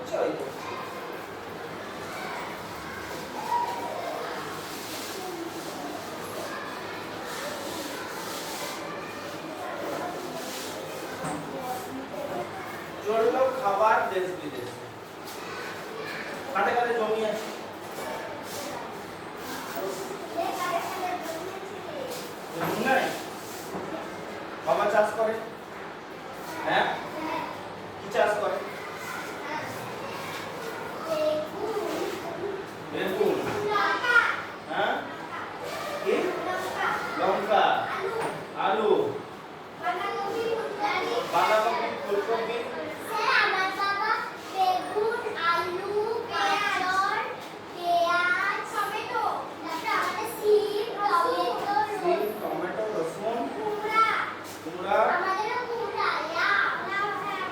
করছে ওই করছে। চললো খাবার দেশ বিদেশে, কাটে কাটে জমি আছে, বাবা চাষ করে, হ্যাঁ কি চাষ করে? বেগুন, হ্যাঁ কি লঙ্কা, আলু, বাঁধাকপি, ফুলকপি, টমেটো, রসুন, কুমড়া,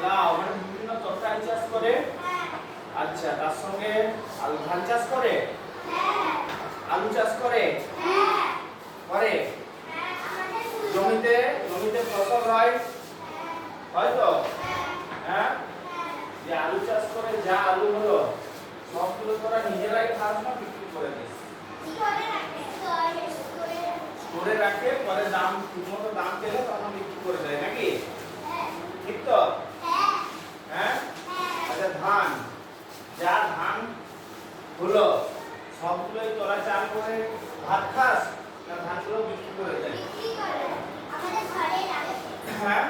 লাউ, মানে বিভিন্ন তরকারি চাষ করে। আচ্ছা, তার সঙ্গে আলু ধান চাষ করে, আলু চাষ করে, করে জমিতে জমিতে ফসল হয়, হয়তো হ্যাঁ, যে আলু চাষ করে যা আলু হলো সবগুলো তোরা নিজেরাই খাস না বিক্রি করে দিস? স্টোরে রাখে, পরে দাম ঠিকমতো দাম পেলে তখন বিক্রি করে দেয় নাকি? ঠিক তো? হ্যাঁ। আচ্ছা, ধান যা ধান হলো সবগুলোই তোরা চাল করে ভাত খাস না ধানগুলো বিক্রি করে দেয়? হ্যাঁ,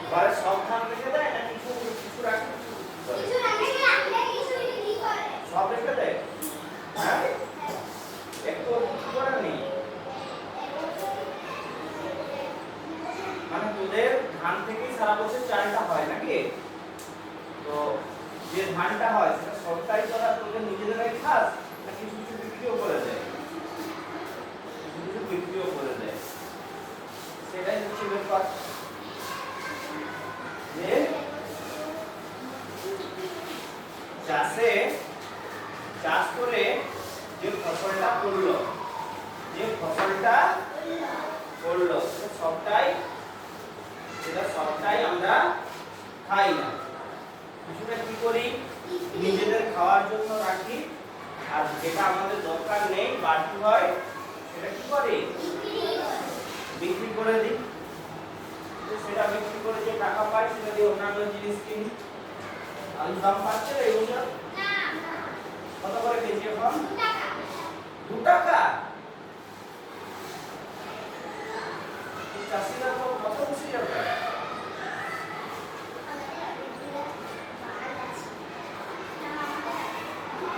ঘরে সব ধান রেখে দেয় না কিছু কিছু রাখে? সব রেখে দেয়, হ্যাঁ, একটু বিক্রি করে নি। মানে তোদের ধান থেকেই সারা বছর চালটা হয় নাকি? তো যে ধানটা হয় সেটা সবটাই তোরা তোদের নিজেরাই খাস না কিছু কিছু বিক্রিও করে দেয়? কিছু কিছু বিক্রিও করে দেয়, সেটাই হচ্ছে ব্যাপার। যে চাষে চাষ করে যে ফসলটা করলো, যে ফসলটা করলো সেটা সবটাই আমরা খাই না, কিছুটা কি করি নিজেদের খাওয়ার জন্য রাখি, আর যেটা আমাদের দরকার নেই বাড়তি হয় সেটা কি করি বিক্রি করে দিই। সেটা বিক্রি করে যে টাকা পাই সেটা দিয়ে অন্যান্য জিনিস কিনি। আলুর দাম পাচ্ছে এই বছর কত করে কেজি এখন? 2 টাকা। চাষিরা তো কত খুশি হবে।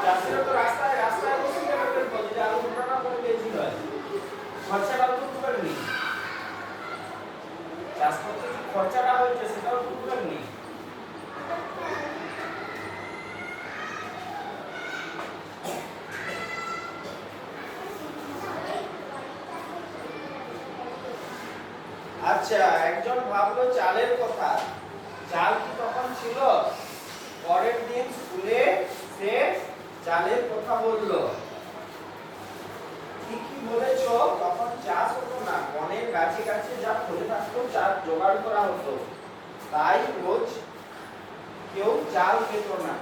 চাষিরা তো রাস্তায় রাস্তায় বসে যাবে যদি আলু 2 টাকা করে কেজি হয়, খরচাটা তো করবেন, চাষ করতে যে খরচাটা হয়েছে সেটাও তো করবেন। আচ্ছা, একজন ভাবলো চালের কথা, চাল কি তখন ছিল? পরের দিন স্কুলে সে চালের কথা বলল। ঠিকই বলেছ, তখন চাষ হতো না, বনের গাছে গাছে যা ফলে থাকতো চাল জোগাড় করা হতো, তাই রোজ কেউ চাল পেত না।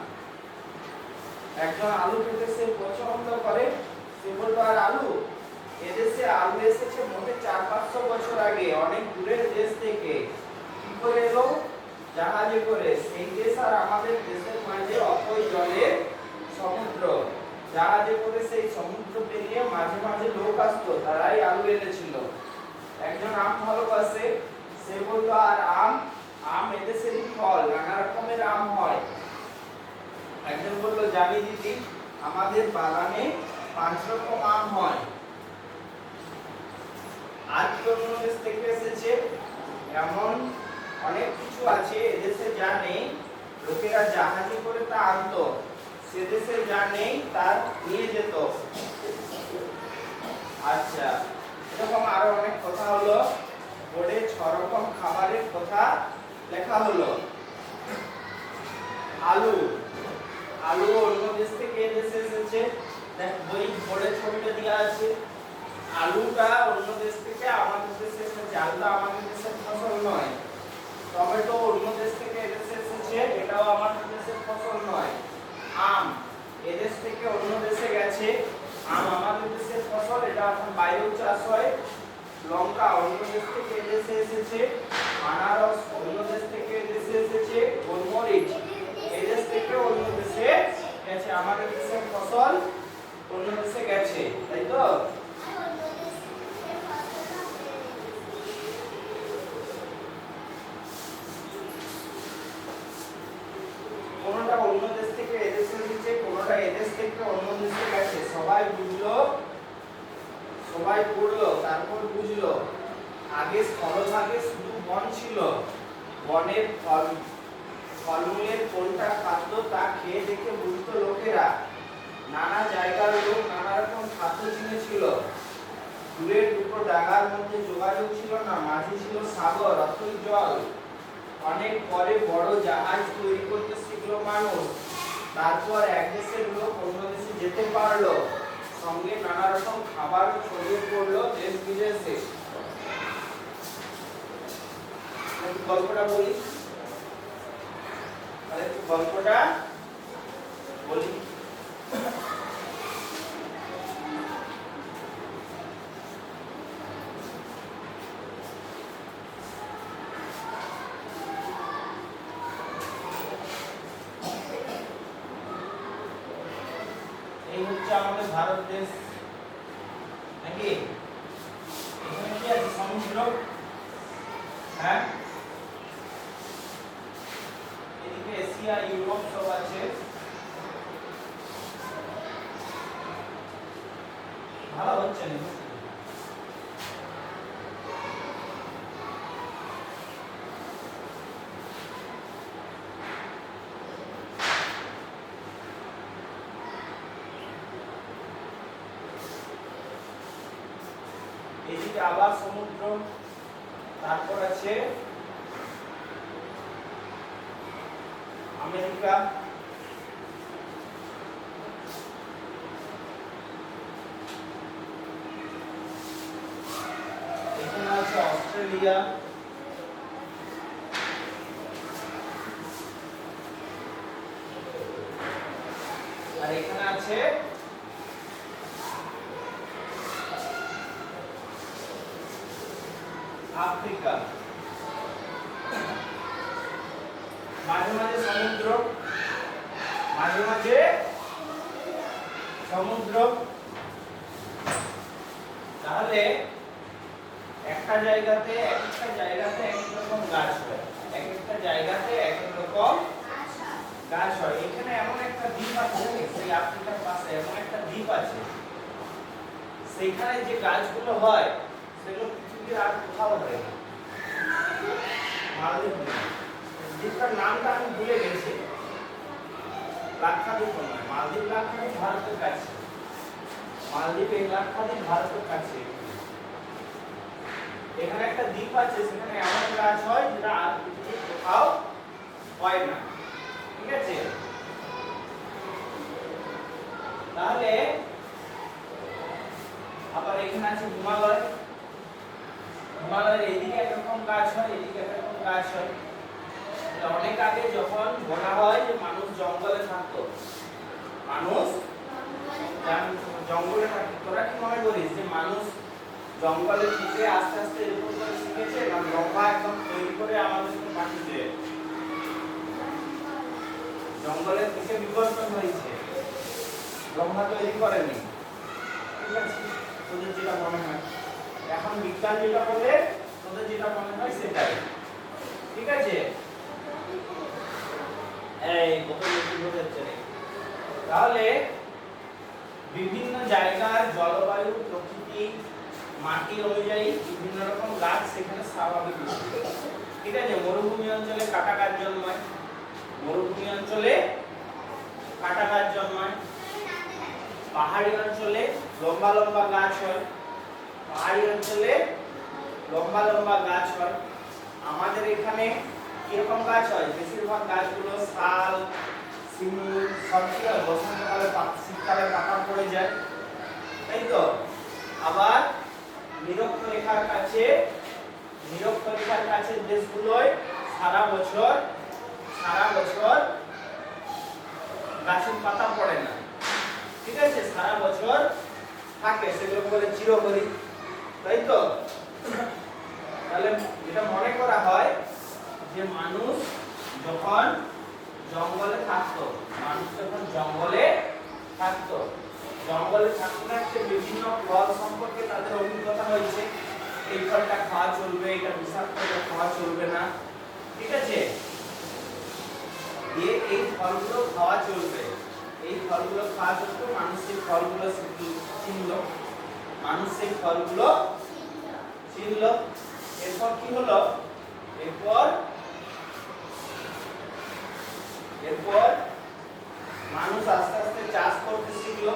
একজন আলু খেতে সে পছন্দ করে, সে বললো আর আলু? এদেশে আলু এসেছে মোটে 400-500 বছর আগে, অনেক দূরের দেশ থেকে। কি করে এলো? জাহাজে করে। সেই দেশ আর আমাদের দেশের মাঝে অথই জলের সমুদ্র, জাহাজে করে সেই সমুদ্র পেরিয়ে মাঝে মাঝে লোক আসতো, তারাই আলু এনেছিল। একজন আম ভালোবাসে, সে বললো আর আম? আম এদেশেরই ফল, নানা রকমের আম হয়। একজন বললো জানি দিদি, আমাদের বাগানে 5 রকম আম হয়। আর কি অন্য দেশ থেকে এসেছে? এমন অনেক কিছু আছে এদেশে যা নেই, লোকেরা জাহাজে করে তা আনতো, সে দেশে যা নেই তা নিয়ে যেত। আচ্ছা, এরকম আরো অনেক কথা হলো। বোর্ডে 6 রকম খাবারের কথা লেখা হলো। আলু, আলু অন্য দেশ থেকে এদেশে এসেছে, দেখ বই বোর্ডে ছবিটা দেওয়া আছে। আলুটা অন্য দেশ থেকে আমাদের দেশে এসেছে, আলুটা আমাদের দেশের ফসল নয়। টমেটো অন্য দেশ থেকে এদেশে এসেছে, এটাও আমাদের দেশের ফসল এসেছে আনারস, অন্য দেশ থেকে দেশে এসেছে গোলমরিচ, এই দেশ থেকে অন্য দেশে গেছে, আমাদের দেশের ফসল অন্য দেশে গেছে, তাই তো? কোনটা অন্য দেশ থেকে এদেশে এসেছে, কোনটা এদেশ থেকে অন্য দেশে গেছে, সবাই বুঝলো, সবাই পড়লো, তারপর বুঝলো আগে স্থলভাগে শুধু বন ছিল, বনের ফলমূলের কোনটা খাদ্য তা খেয়ে দেখে বুঝতো লোকেরা, নানা জায়গার লোক নানা রকম খাদ্য চিনেছিল, দূরের দুটো ডাঙার মধ্যে যোগাযোগ ছিল না, মাঝে ছিল সাগর অথই জল, অনেক পরে বড় জাহাজ তৈরি করতে শিখলো মানুষ, তারপর এক দেশের লোক অন্য দেশে যেতে পারলো, সঙ্গে নানা রকম খাবার ছড়িয়ে পড়লো দেশ বিদেশে। গল্পটা বলি, তাহলে একটু গল্পটা বলি। এই হচ্ছে আমাদের ভারত দেশ, নাকি? এখানে কি আছে? সমুদ্র, হ্যাঁ, এদিকে এশিয়া ইউরোপ সব আছে, ভালো হচ্ছে না? এদিকে আবার সমুদ্র, তারপর আছে আমেরিকা, এখানে আছে অস্ট্রেলিয়া, আর এখানে আছে আফ্রিকা, মাঝে মাঝে সমুদ্র, মাঝে মাঝে সমুদ্র। তাহলে একটা জায়গাতে এক এক রকম গাছ হয়, এক একটা জায়গাতে এক এক রকম গাছ হয়। এখানে এমন একটা দ্বীপ আছে, সেই আফ্রিকার পাশে এমন একটা দ্বীপ আছে, সেখানে যে গাছগুলো হয় সেগুলো পৃথিবীর আর কোথাও হয় না। মালদ্বীপ, দ্বীপটার নামটা আমি ভুলে গেছি, লাক্ষাদ্বীপ নয়, মালদ্বীপ লাক্ষাদ্বীপ ভারতের কাছে, মালদ্বীপ এই লাক্ষাদ্বীপ ভারতের কাছে। এখানে একটা দ্বীপ আছে, সেখানে এমন গাছ হয় যেটা আর পৃথিবীর কোথাও হয় না, ঠিক আছে? তাহলে আবার এখানে আছে হিমালয়, হিমালয়ের এদিকে একরকম গাছ হয়, এদিকে একরকম গাছ হয়। অনেক আগে যখন বলা হয় যে মানুষ জঙ্গলে থাকতো, মানুষ জঙ্গলে থাকতো, তোরা কি মনে করিস যে মানুষ জঙ্গলে থেকে আস্তে আস্তে এরকম করে শিখেছে, না লম্বা একদম তৈরি করে আমাদেরকে পাঠিয়ে দেয়? জঙ্গলে থেকে বিবর্তন হয়েছে, লম্বা তৈরি করেনি, ঠিক আছে? তোদের যেটা মনে হয়, এখন বিজ্ঞান যেটা বলে তোদের যেটা মনে হয় সেটাই, ঠিক আছে? এই কত বেশি বোঝাচ্ছে রে। তাহলে বিভিন্ন জায়গার জলবায়ু, প্রকৃতি, মাটি অনুযায়ী বিভিন্ন রকম গাছ সেখানে স্বাভাবিক, ঠিক আছে? মরুভূমি অঞ্চলে কাটা গাছ জন্মায়, মরুভূমি অঞ্চলে কাটা গাছ জন্মায়, পাহাড়ি অঞ্চলে লম্বা লম্বা গাছ হয়, পাহাড়ি অঞ্চলে লম্বা লম্বা গাছ হয়। আমাদের এখানে কিরকম গাছ হয়? বেশিরভাগ গাছগুলো শাল, শিমুল সব কি হয়, বসন্তকালে শীতকালে পাতা পড়ে যায়, তাই তো? আবার নিরক্ষরেখার কাছে, নিরক্ষরেখার কাছে দেশগুলোয় সারা বছর গাছের পাতা পড়ে না, ঠিক আছে? সারা বছর থাকে, সেগুলো বলে চিরহরিৎ, তাই তো? তাহলে এটা মনে করা হয় যে মানুষ যখন জঙ্গলে থাকতো, জঙ্গলে থাকতে থাকতে বিভিন্ন ফল সম্পর্কে তাদের অভিজ্ঞতা হয়েছে, এই ফলটা খাওয়া চলবে, এটা বিষাক্ত, এটা খাওয়া চলবে না, ঠিক আছে, এই ফলগুলো খাওয়া চলবে, এই ফলগুলো খাওয়া চলবে, মানুষ সেই ফলগুলো চিনল, এরপর কি হলো, এরপর মানুষ আস্তে আস্তে চাষ করতে শিখলো,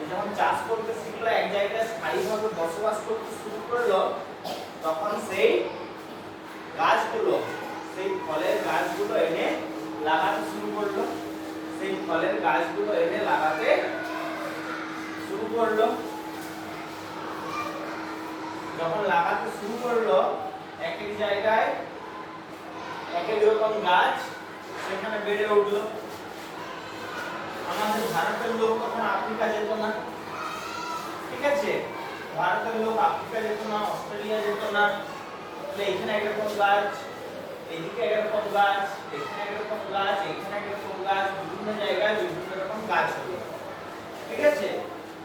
যখন চাষ করতে শিখলো, এক জায়গায় স্থায়ীভাবে বসবাস করতে শুরু করলো, তখন সেই গাছগুলো, সেই ফলের গাছগুলো এনে লাগাতে শুরু করলো, যখন লাগাতে শুরু করলো, এক এক জায়গায় এক এক রকম গাছ সেখানে বেড়ে উঠলো। আমাদের ভারতের লোক তখন আফ্রিকা যেত না, ঠিক আছে, ভারতের লোক আফ্রিকা যেত না, অস্ট্রেলিয়া যেত না, তাহলে এখানে একরকম গাছ, এদিকে একরকম গাছ, এখানে একরকম গাছ, এখানে একরকম গাছ, বিভিন্ন জায়গায় বিভিন্ন রকম গাছ হলো, ঠিক আছে,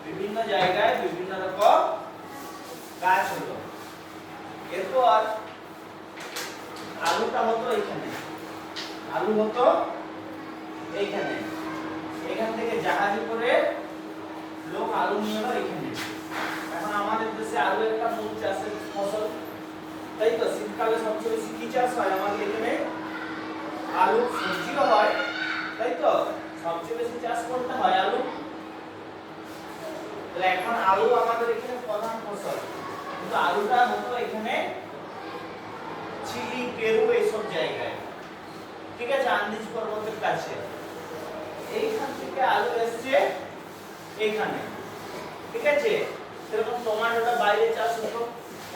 বিভিন্ন জায়গায় বিভিন্ন রকম গাছ হলো। এরপর আলুটা হতো এখানে, এইখানে, এখান থেকে জাহাজে করে লোক আলু নিয়ে এলো এখানে। এখন আমাদের দেশে আলু একটা মূল চাষের ফসল, তাই তো, শীতকালে সবচেয়ে বেশি কি চাষ হয় আমাদের এখানে? আলু, সবজিও হয়, তাই তো, সবচেয়ে বেশি চাষ করতে হয় আলু। তাহলে এখন আলু আমাদের এখানে প্রধান ফসল, কিন্তু আলুটা হতো এখানে চিলি, পেরু এইসব জায়গায়, ঠিক আছে, আন্দিজ পর্বতের কাছে। এইখান থেকে আলু এসছে এইখানে, ঠিক আছে, সেরকম টমেটোটা বাইরে চাষ হতো,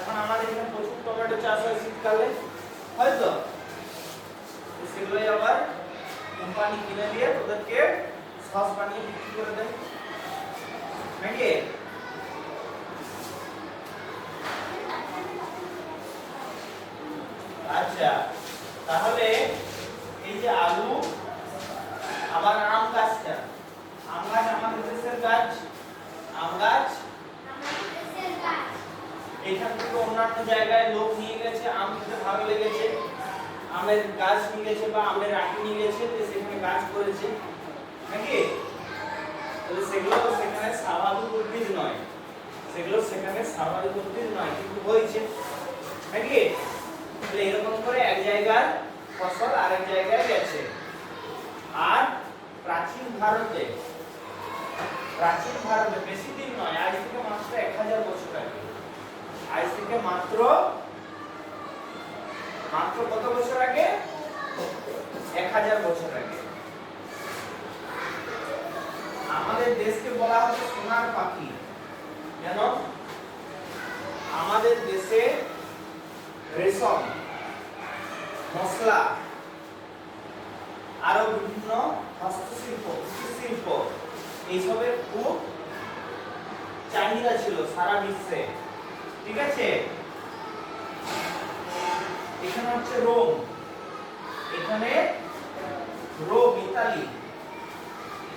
এখন আমাদের এখানে প্রচুর টমেটো চাষ হয় শীতকালে, হয়তো সেগুলোই আবার কোম্পানি কিনে দিয়ে ওদেরকে সস বানিয়ে বিক্রি করে দেয়, নাকি? আচ্ছা, তাহলে এই যে আলু, আবার আম গাছটা, আম গাছ আমাদের দেশের গাছ, আম গাছ এখান থেকে অন্যান্য জায়গায় লোক নিয়ে গেছে, আম খেতে ভালো লেগেছে, আমের গাছ নিয়ে গেছে বা আমের আটি নিয়ে গেছে, সেখানে গাছ করেছে, নাকি? তাহলে সেগুলো সেখানে স্বাভাবিক উদ্ভিদ নয়, কিন্তু হয়েছে, নাকি? তাহলে এরকম করে এক জায়গার ফসল আরেক জায়গায় গেছে। আর প্রাচীন ভারতে বেশি দিন নয়, আজ থেকে মাত্র 1000 বছর আগে, মাত্র কত বছর আগে? 1000 বছর আগে আমাদের দেশকে বলা হতো সোনার পাখি। কেন? আমাদের দেশে রেশম, মশলা, আরো বিভিন্ন হস্তশিল্প, কৃষিশিল্প এইসবের খুব চাহিদা ছিল সারা বিশ্বে, ঠিক আছে। এখানে হচ্ছে রোম, ইতালি,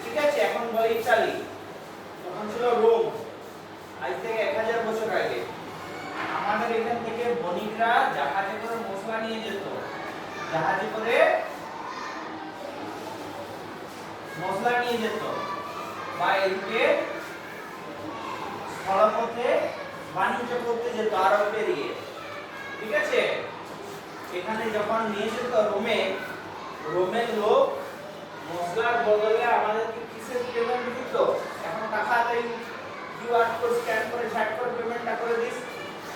ঠিক আছে, এখন বলে ইতালি, তখন ছিল রোম, আজ থেকে 1000 বছর আগে। আমাদের এখান থেকে বণিকরা জাহাজে করে মশলা নিয়ে যেত, বা এদিকে স্থলপথে বাণিজ্য করতে যেত আরব পেরিয়ে, ঠিক আছে। এখানে যখন নিয়ে যেত রোমের লোক মশলার বদলে আমাদেরকে কিসের পেমেন্ট দিত? এখন টাকাতেই কিউআর কোড স্ক্যান করে ঝাট করে পেমেন্টটা করে দিস,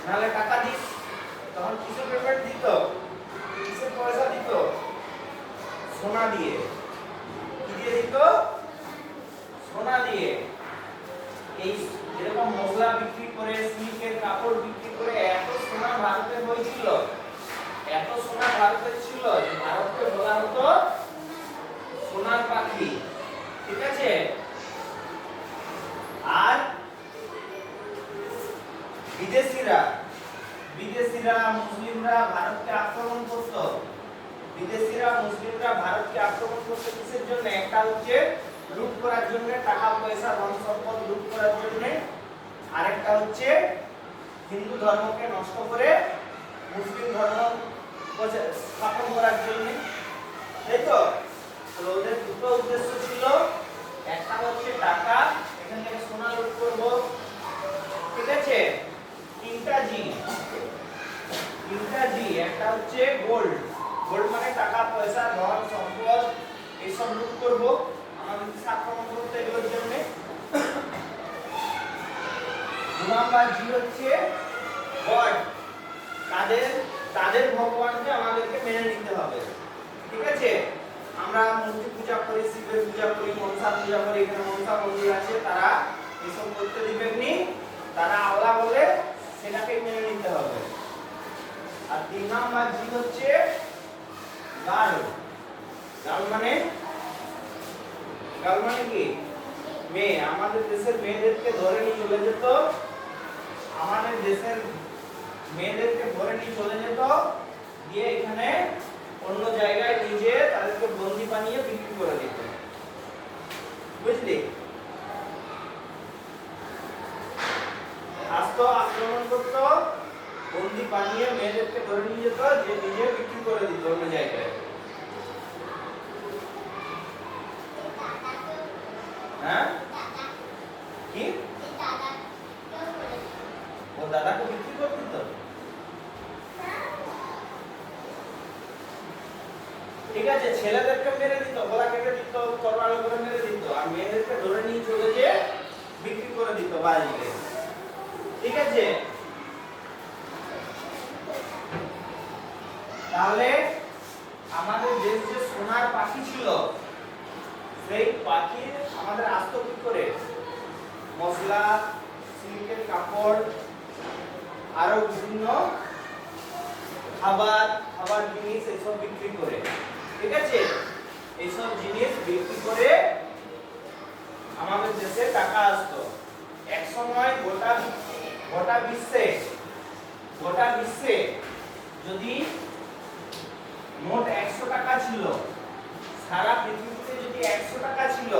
নাহলে টাকা দিস, তখন কিসের পেমেন্ট দিত? কিসের পয়সা দিত? সোনা দিয়ে। কি দিয়ে দিত? সোনা দিয়ে। এই এরকম মশলা বিক্রি করে, সিল্কের কাপড় বিক্রি করে এত সোনা ভারতে হয়েছিল, এত সোনা ভারতে ছিল যে ভারতকে বলা হতো সোনার পাখি, ঠিক আছে। আর বিদেশিরা মুসলিমরা ভারতকে আক্রমণ করত। বিদেশিরা মুসলিমরা ভারতকে আক্রমণ করত কিসের জন্য? একটা হচ্ছে লুট করার জন্য, টাকা পয়সা ধন সম্পদ লুট করার জন্য, আরেকটা হচ্ছে হিন্দু ধর্মকে নষ্ট করে মুসলিম ধর্ম স্থাপন করার জন্য, তাই তো? ওদের দুটো উদ্দেশ্য ছিল, একটা হচ্ছে টাকা, এখান থেকে সোনা লুট করব, ঠিক আছে? তিনটা জি, একটা হচ্ছে গোল্ড, গোল্ড মানে টাকা পয়সা ধন সম্পদ এইসব লুট করব আমাদের দেশে আক্রমণ করতে, এগুলোর জন্য। দু নাম্বার জি হচ্ছে গড, তাদের ভগবানকে আমাদেরকে মেনে নিতে হবে, ঠিক আছে? আমরা মূর্তি পূজা করি, শিবের পূজা করি, মনসা পূজা করি, এখানে মনসা মন্দির আছে, তারা এসব করতে দিবেননি, তারা আল্লাহ বলে সেটাকে মেনে নিতে হবে। আর তিন নাম্বার জি হচ্ছে গার্ল, গার্ল মানে কি? মেয়ে। আমাদের দেশের মেয়েদেরকে ধরে নিয়ে চলে যেত, আমাদের দেশের মেয়েদেরকে ধরে নিয়ে চলে যেত, দিয়ে এখানে অন্য জায়গায় নিজে তাদেরকে বন্দি বানিয়ে বিক্রি করে দিত, বুঝলি? আসতো, আক্রমণ করত, বন্দি বানিয়ে মেয়েদেরকে ধরে নিয়ে যেত, যে নিজে বিক্রি করে দিত অন্য জায়গায়। হ্যাঁ কি? ও দাদাকে বিক্রি করে দিত? ঠিক আছে, ছেলেদেরকে মেরে দিত, গলা কেটে দিত, তরবারি করে মেরে দিত, আর মেয়েদেরকে ধরে নিয়ে চলে যেয়ে বিক্রি করে দিত বাজারে, ঠিক আছে? তাহলে আমাদের দেশ যে সোনার পাখি ছিল, সেই পাখি আমাদের আসতো কি করে? মশলা, সিল্কের কাপড়, আরো বিভিন্ন খাবার জিনিস এইসব বিক্রি করে, ঠিক আছে? এইসব জিনিস বিক্রি করে আমাদের দেশে টাকা আসতো। এক সময় গোটা বিশ্বে যদি মোট 100 টাকা ছিল, সারা পৃথিবীতে যদি 100 টাকা ছিল,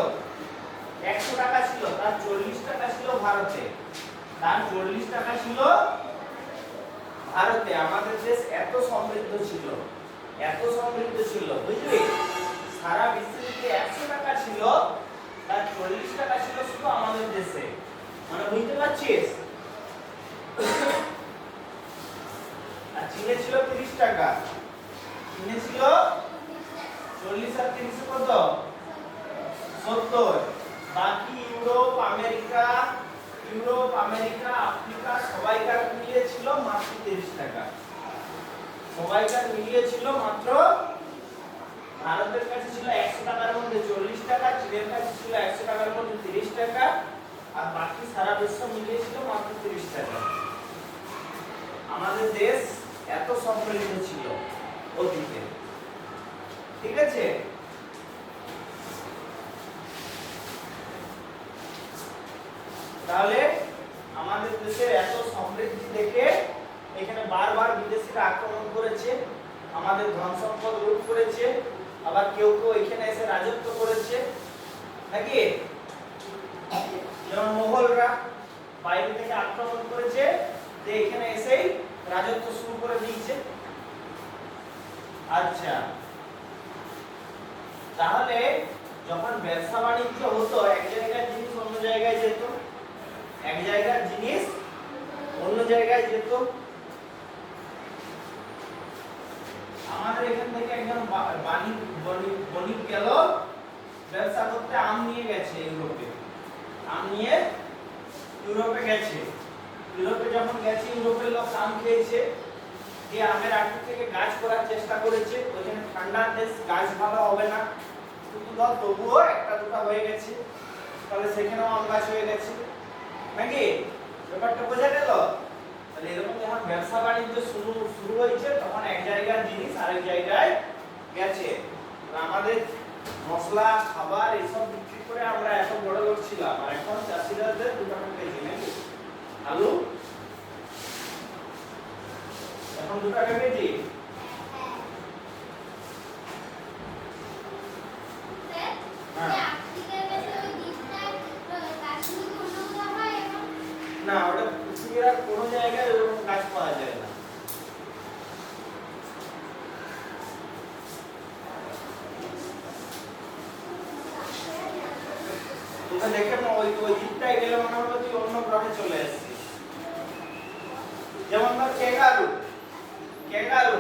তার 40 টাকা ছিল ভারতে, আমাদের দেশ এত সমৃদ্ধ ছিল, বুঝলি? সারা বিশ্বে যদি 100 টাকা ছিল, তার 40 টাকা ছিল শুধু আমাদের দেশে, মানে বুঝতে পারছিস? আর চীনে ছিল 30 টাকা, চীনে ছিল 40 আর 30 কত? 70। বাকি ইউরোপ আমেরিকা, আফ্রিকা সবাইকার মিলিয়ে ছিল মাত্র 30 টাকা। ভারতের কাছে ছিল 100 টাকার মধ্যে 40 টাকা, চীনের কাছে ছিল 100 টাকার মধ্যে 30 টাকা, আর বাকি সারা বিশ্ব মিলিয়ে ছিল মাত্র 30 টাকা। আমাদের দেশ এত সমৃদ্ধ ছিল অতীতে, ঠিক আছে? তাহলে আমাদের দেশের এত সমৃদ্ধি দেখে এখানে বারবার বিদেশিরা আক্রমণ করেছে, আমাদের ধন সম্পদ লুট করেছে, আবার কেউ এখানে এসে রাজত্ব করেছে, নাকি? যেমন মোগলরা বাইরে থেকে আক্রমণ করেছে, যে এখানে এসেই রাজত্ব শুরু করে দিয়েছে। আচ্ছা, তাহলে যখন ব্যবসা বাণিজ্য হতো, এক জায়গার জিনিস অন্য জায়গায় যেত, আমাদের এখান থেকে একজন বণিক গেল ব্যবসা করতে, আম নিয়ে গেছে ইউরোপে, ইউরোপে যখন গেছে, ইউরোপের লোক আম খেয়েছে, দিয়ে আমের আটু থেকে গাছ করার চেষ্টা করেছে, ওখানে ঠান্ডা দেশ, গাছ ভালো হবে না, কিন্তু তবুও একটা দুটা হয়ে গেছে, তাহলে সেখানেও আম গাছ হয়ে গেছে, নাকি? ব্যাপারটা বোঝা গেল? তাহলে এরকম যখন ব্যবসা বাণিজ্য শুরু হয়েছে, তখন এক জায়গার জিনিস আরেক জায়গায় গেছে। আমাদের মশলা, খাবার এইসব বিক্রি করে আমরা এত বড় লোক ছিলাম, আর এখন চাষিদের দোকানে পেয়েছি, নাকি? আলু এখন দুটো ভেবেছি। না, ওটা পৃথিবীর আর কোনো জায়গায় এরকম গাছ পাওয়া যায় না। তোকে দেখে ওই দিকটায় গেলে মনে হলো তুই অন্য গ্রহে চলে এসেছিস। যেমন ধর ক্যাঙ্গারু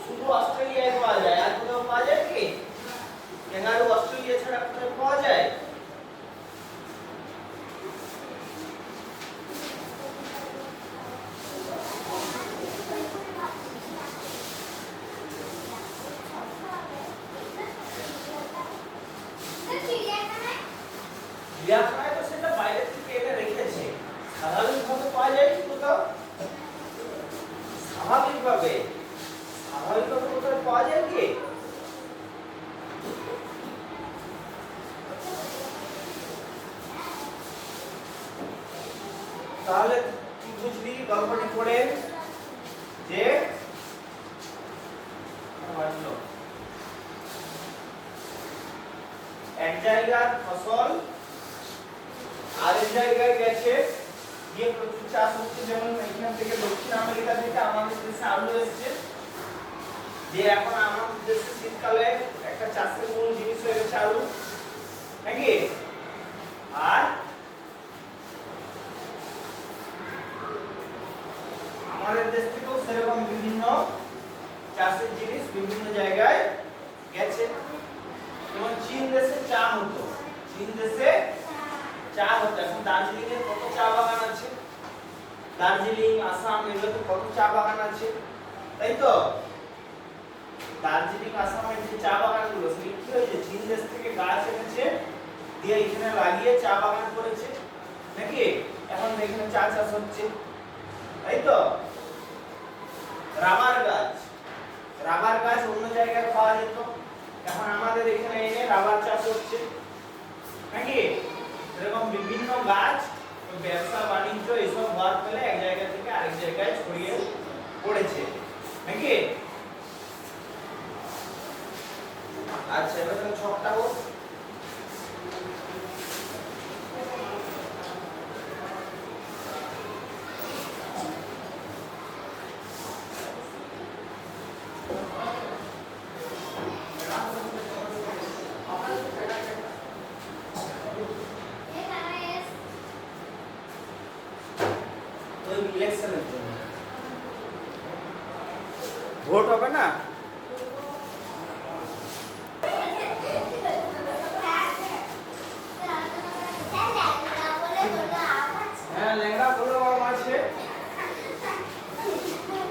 শুধু অস্ট্রেলিয়ায় পাওয়া যায়, আর কোথাও পাওয়া যায় কি? ক্যাঙ্গারু অস্ট্রেলিয়া ছাড়া কোথাও পাওয়া যায়? চিড়িয়াখানায় তো সেটা বাইরে থেকে এনে রেখেছে, স্বাভাবিকভাবে পাওয়া যায় কি কোথাও? স্বাভাবিকভাবে কোথাও পাওয়া যায় কি? তাহলে কি বুঝলি গল্পটি পড়ে? যে এক জায়গার ফসল আরেক জায়গায় গেছে, গিয়ে প্রচুর চাষ হচ্ছে। যেমন এখান থেকে দক্ষিণ আমেরিকা থেকে আমাদের দেশে আলু এসছে, যে এখন আমাদের দেশে শীতকালে একটা চাষের মূল জিনিস হয়ে গেছে আলু, নাকি? আর আমাদের দেশ থেকেও সেরকম বিভিন্ন চাষের জিনিস বিভিন্ন জায়গায় গেছে। যেমন চীন দেশে চা হতো, এখন দার্জিলিং এর কত চা বাগান আছে, দার্জিলিং, আসাম এগুলোতে কত চা বাগান আছে, তাই তো? দার্জিলিং, আসামের যে চা বাগানগুলো সেগুলো কি হয়েছে? চীন দেশ থেকে গাছ এনেছে, দিয়ে এখানে লাগিয়ে চা বাগান করেছে, নাকি? এখন এখানে চা চাষ হচ্ছে, তাই তো? রাবার গাছ অন্য জায়গায় পাওয়া যেত, এখন আমাদের এখানে এনে রাবার চাষ হচ্ছে, নাকি? এরকম বিভিন্ন গাছ ব্যবসা বাণিজ্য এইসব হওয়ার ফলে এক জায়গা থেকে আরেক জায়গায় ছড়িয়ে পড়েছে, নাকি? আচ্ছা, এবার তাহলে ছকটা হোক। ইলেকশনের জন্য ভোট হবে না? হ্যাঁ, লেঙ্গা বলে আম আছে,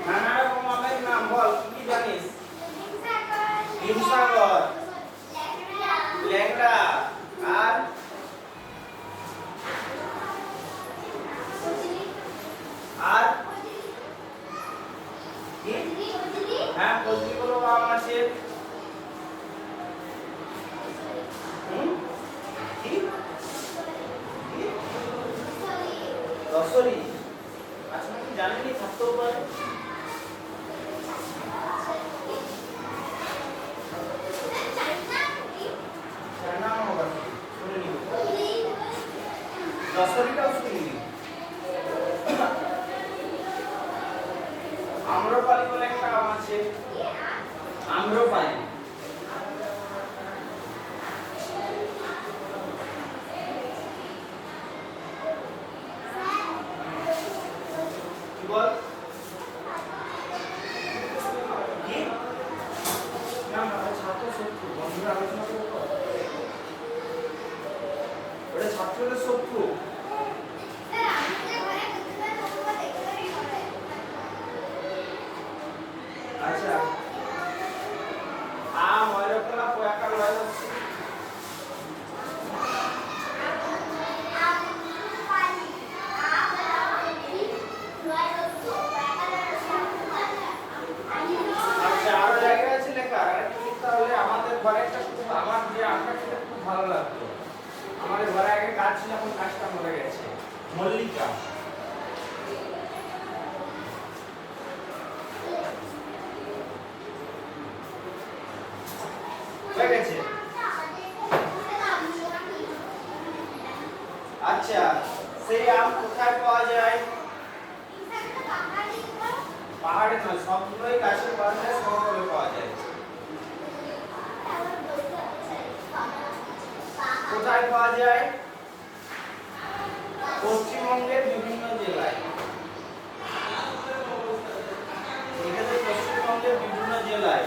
নানা রকম আমের নাম বল, কি জানিস? হিমসাগর, ল্যাংড়া, আর হ্যাঁ, ফজলি বলে আম আছে। দশরি, আচ্ছা, আমি জানিনি থাকতেও পারে। দশরিটাও শুনিনি। আম্রপালি বলে একটা আম আছে, আম্রপালি। বল কি নাম? ছাত্র শত্রু, বন্ধুরা আলোচনা করবো, ওটা ছাত্রদের শত্রু। আচ্ছা, আম ওইরকম পোয়াকার লয় হচ্ছে ঘরে একটা খুব, আমার যে আমটা খেতে খুব ভালো লাগতো, আমাদের ঘরে আগে গাছ ছিল, এখন গাছটা মরে গেছে, মল্লিকা। আচ্ছা, সেই আম কোথায় পাওয়া যায়? পাহাড়ে নয়, সবগুলোই গাছে পাওয়া যায়, সমতলে পাওয়া যায়। কোথায় পাওয়া যায়? পশ্চিমবঙ্গের বিভিন্ন জেলায়। এখানে পশ্চিমবঙ্গের বিভিন্ন জেলায়।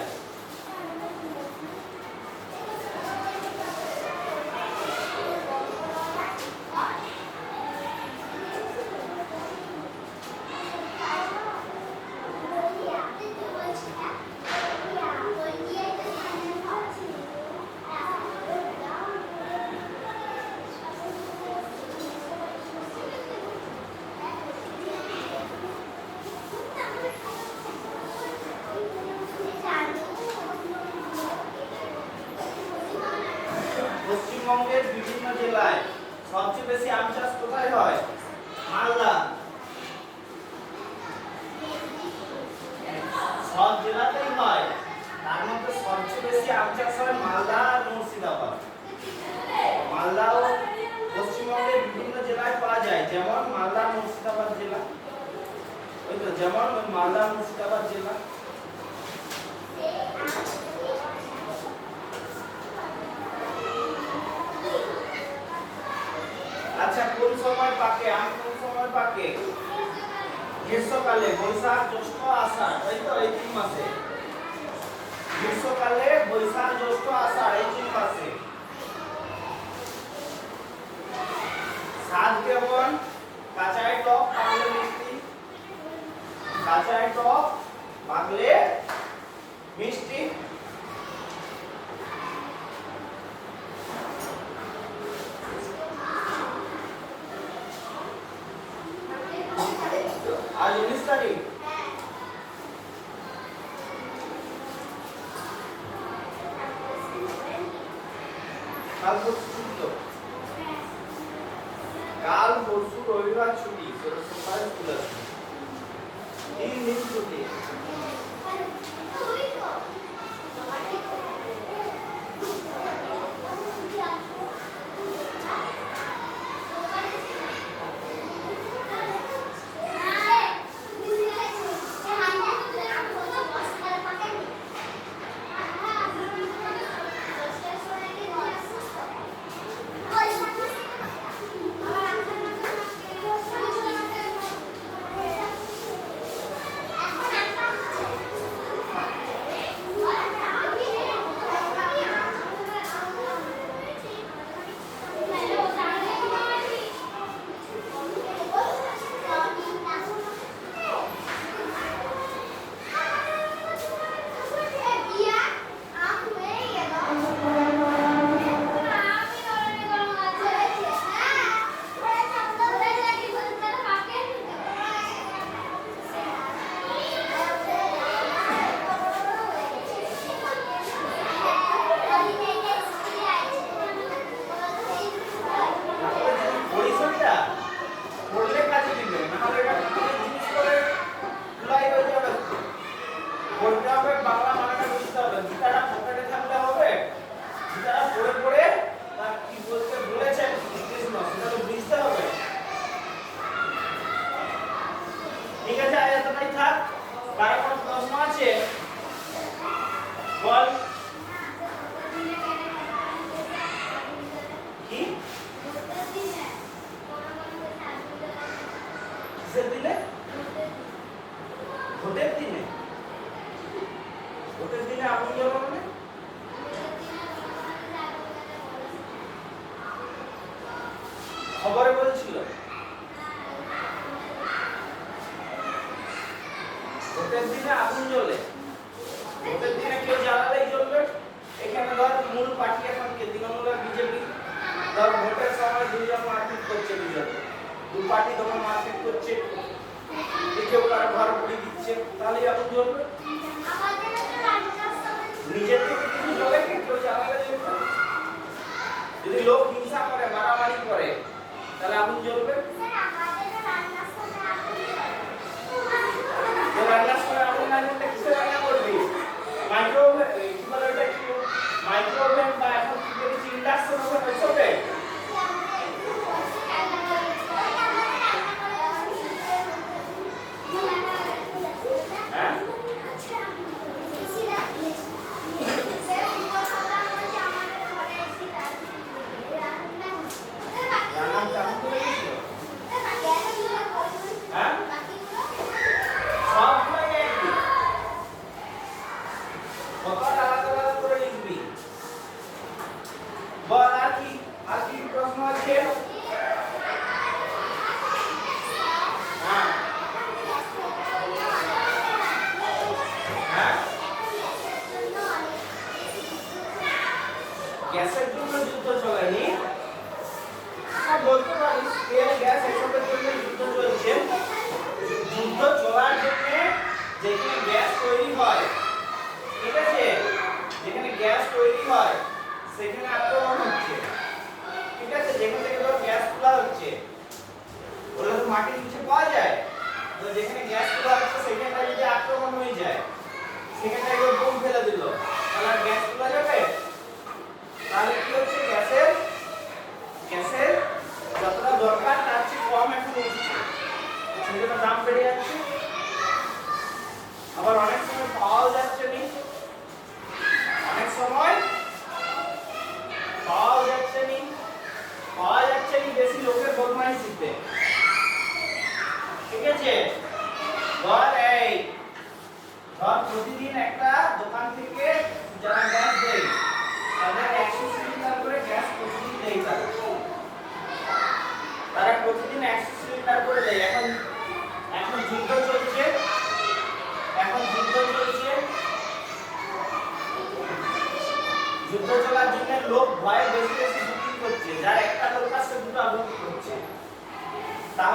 পশ্চিমবঙ্গের বিভিন্ন জেলায় সবচেয়ে বেশি আম চাষ কোথায় হয়? মালদা। সব জেলাতেই হয়, তার মধ্যে সবচেয়ে বেশি আম চাষ হয় মালদা আর মুর্শিদাবাদ। মালদাও পশ্চিমবঙ্গের বিভিন্ন জেলায় পাওয়া যায়, যেমন মালদা মুর্শিদাবাদ জেলা। ওই তো যেমন মালদা মুর্শিদাবাদ জেলা। আচ্ছা, কোন সময় পাকে আম? কোন সময় পাকে? গ্রীষ্মকালে, বৈশাখ জ্যৈষ্ঠ আষাঢ়, তাই তো এই 3 মাসে। গ্রীষ্মকালে বৈশাখ জ্যৈষ্ঠ আষাঢ় এই 3 মাসে। স্বাদ কেমন? কাঁচায় টক, পাকলে মিষ্টি। কাঁচায় টক, পাকলে মিষ্টি। আজ 19 তারিখ। কাল পরশু ছুটি তো? কাল পরশু রবিবার ছুটি, সোমবার স্কুল আছে। 3 দিন ছুটি। খবরে বলছিল ভোটের দিনে আগুন জ্বলে। ভোটের দিনে কেউ জ্বালালেই জ্বলবে। এখানে ধর মূল পার্টি এখন কে? তৃণমূল আর বিজেপি। ধর ভোটের সময় দুজন মারপিট করছে, দু পার্টি তোমার মারপিট করছে, কেউ কারো ঘর পুড়িয়ে দিচ্ছে, তাহলে আগুন জ্বলবে। নিজের থেকে কিছু জ্বলে, কেউ জ্বালালে জ্বলবে। যদি লোক হিংসা করে, মারামারি করে, তাহলে আগুন জ্বলবে। রান্নার সময় আগুন না জ্বললে কিসে রান্না করবি? মাইক্রোওভেন, কি বলে ওটা, কি মাইক্রোওভেন বা এখন কি বলেছি ইন্ডাকশন ওভেন, ওইসবে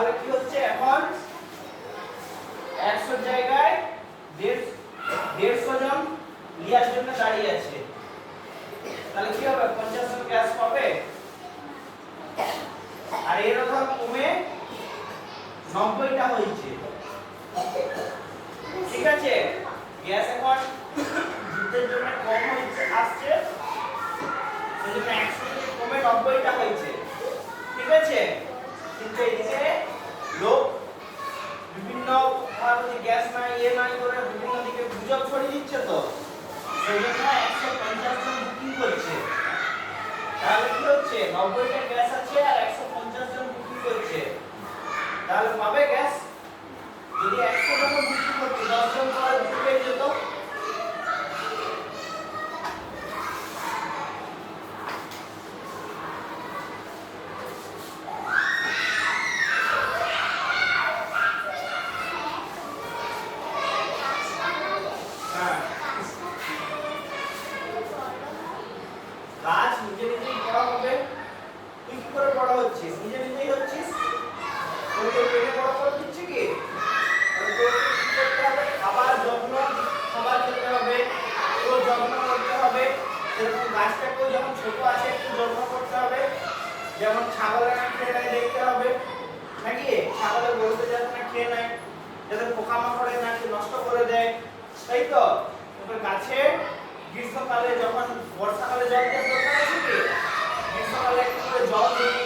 তাহলে কি হচ্ছে এখন 100 জায়গায় 150 জন লিয়ার জন্য দাঁড়িয়ে আছে। তাহলে কি হবে 50 জন গ্যাস পাবে আর এরকম কমে 90টা হয়েছে। ঠিক আছে, গ্যাস এখন যুদ্ধের জন্য কম হয়েছে আসছে, সেজন্য 100 থেকে কমে 90টা হয়েছে। ঠিক আছে, কিন্তু এদিকে লোক বিভিন্ন ভাবে গ্যাস নাই নাই করে বিভিন্ন দিকে গুজব ছড়িয়ে দিচ্ছে, তো সেজন্য 150 জন বুকিং করছে। তাহলে কি হচ্ছে 90টা গ্যাস আছে আর 150 জন বুকিং করছে, তাহলে পাবে গ্যাস? যদি 100 জন বুকিং করতে 10 জন পরে বুকিং পেয়ে যেত। গাছ নিজে নিজেই বড় হবে। তুই কি করে বড় হচ্ছিস? নিজে নিজেই হচ্ছিস, তোকে পেটে বড় করে দিচ্ছে কি? তাহলে তোকে কি করতে হবে? খাবার যত্ন, খাবার খেতে হবে, তো যত্ন করতে হবে। যেরকম গাছটাকেও যখন ছোট আছে একটু যত্ন করতে হবে, যেমন ছাগলের না খেয়ে নেয় দেখতে হবে, নাকি ছাগলের গরুতে যাতে না খেয়ে নেয়, যাতে পোকামাকড়ে না নষ্ট করে দেয়, তাই তো? তবে গাছে গ্রীষ্মকালে যখন বর্ষাকালে জল দেওয়ার দরকার আছে কি? গ্রীষ্মকালে একটু করে জল দিলি,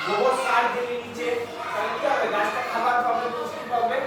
গোবর সার দিলি নিচে, তাহলে কি হবে? গাছটা খাবার পাবে, পুষ্টি পাবে।